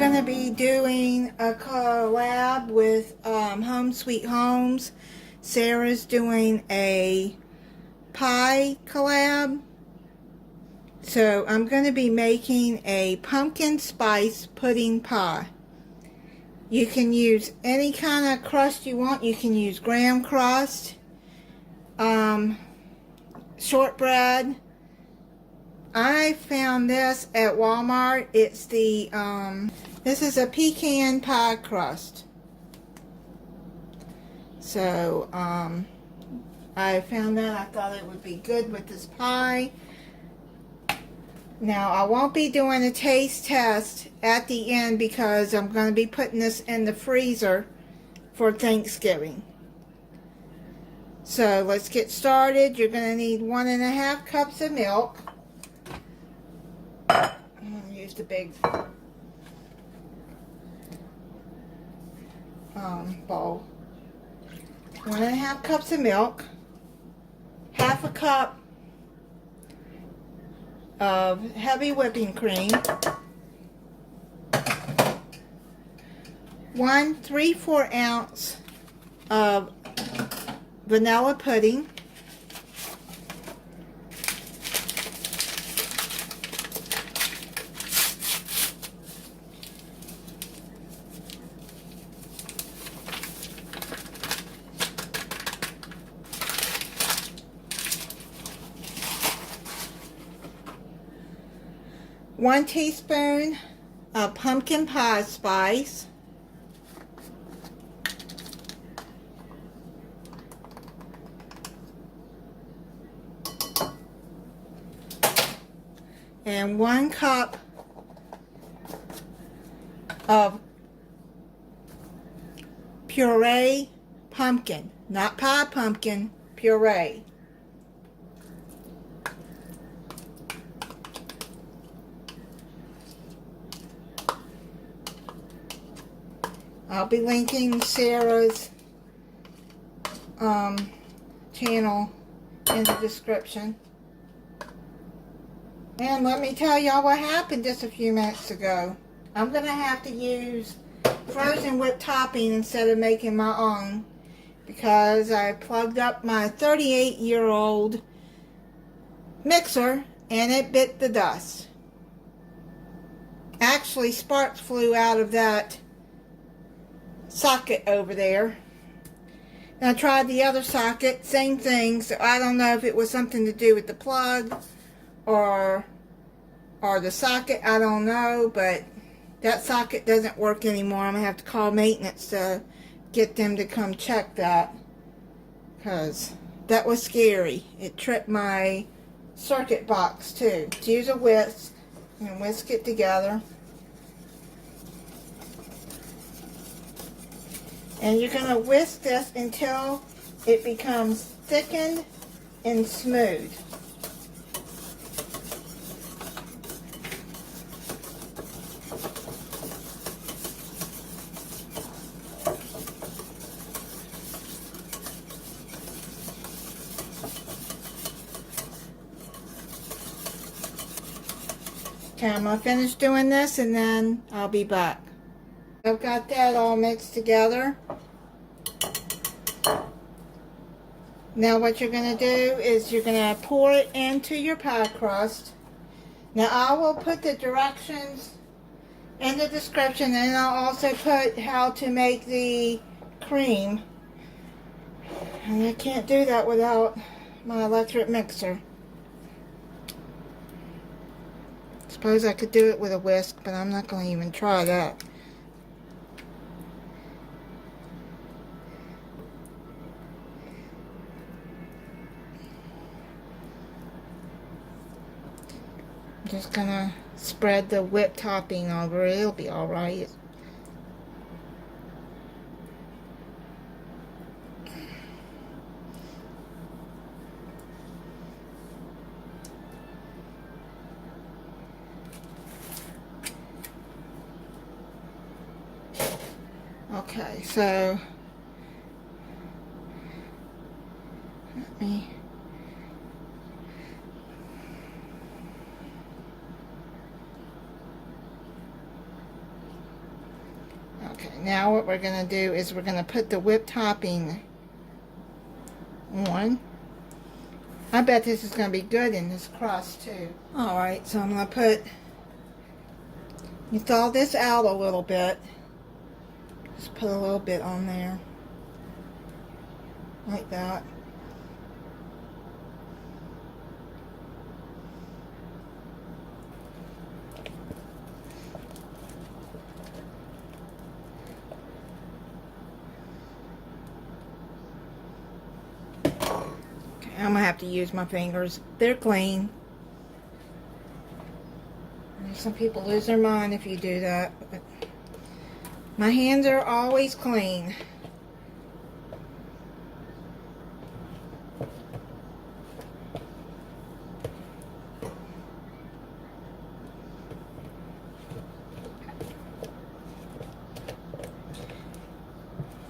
going to be doing a collab with Home Sweet Homes. Sarah's doing a pie collab. So I'm going to be making a pumpkin spice pudding pie. You can use any kind of crust you want. You can use graham crust, shortbread. I found this at Walmart. It's the, this is a pecan pie crust. So, I found that. I thought it would be good with this pie. Now, I won't be doing a taste test at the end because I'm going to be putting this in the freezer for Thanksgiving. So, let's get started. You're going to need 1.5 cups of milk. I'm going to use the big bowl. 1.5 cups of milk. 1/2 cup of heavy whipping cream. 1 3/4 ounce of vanilla pudding. 1 teaspoon of pumpkin pie spice. And 1 cup of puree pumpkin, not pie pumpkin, puree. I'll be linking Sarah's channel in the description. And let me tell y'all what happened just a few minutes ago. I'm going to have to use frozen whipped topping instead of making my own because I plugged up my 38-year-old mixer and it bit the dust. Actually, sparks flew out of that socket over there. And I tried the other socket, same thing, so I don't know if it was something to do with the plug or the socket, I don't know, but that socket doesn't work anymore. I'm going to have to call maintenance to get them to come check that because that was scary. It tripped my circuit box too. Use a whisk and whisk it together. And you're going to whisk this until it becomes thickened and smooth. Okay, I'm going to finish doing this and then I'll be back. I've got that all mixed together. Now what you're going to do is you're going to pour it into your pie crust. Now I will put the directions in the description and I'll also put how to make the cream. And I can't do that without my electric mixer. Suppose I could do it with a whisk, but I'm not going to even try that. Just gonna spread the whipped topping over it. It'll be alright. Okay, so let me Okay, now what we're going to do is we're going to put the whipped topping on. I bet this is going to be good in this crust too. Alright, so I'm going to put, you thaw this out a little bit. Just put a little bit on there. Like that. I'm gonna have to use my fingers. They're clean. Some people lose their mind if you do that. But my hands are always clean.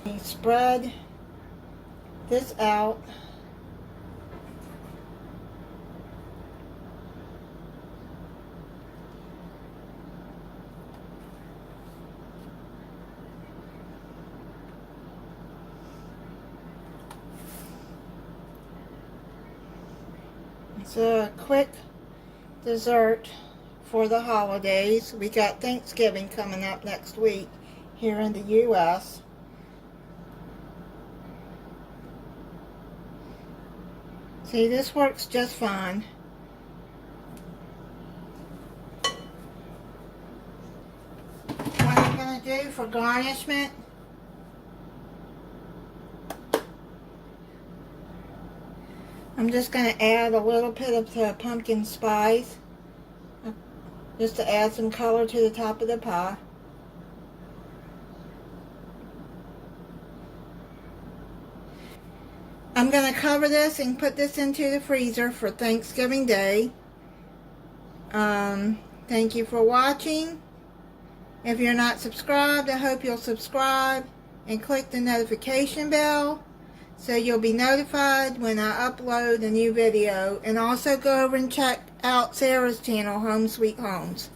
You spread this out. It's a quick dessert for the holidays. We got Thanksgiving coming up next week here in the U.S. See, this works just fine. What I'm going to do for garnishment, I'm just going to add a little bit of the pumpkin spice, just to add some color to the top of the pie. I'm going to cover this and put this into the freezer for Thanksgiving Day. Thank you for watching. If you're not subscribed, I hope you'll subscribe and click the notification bell so you'll be notified when I upload a new video. And also go over and check out Sarah's channel, Home Sweet Homes.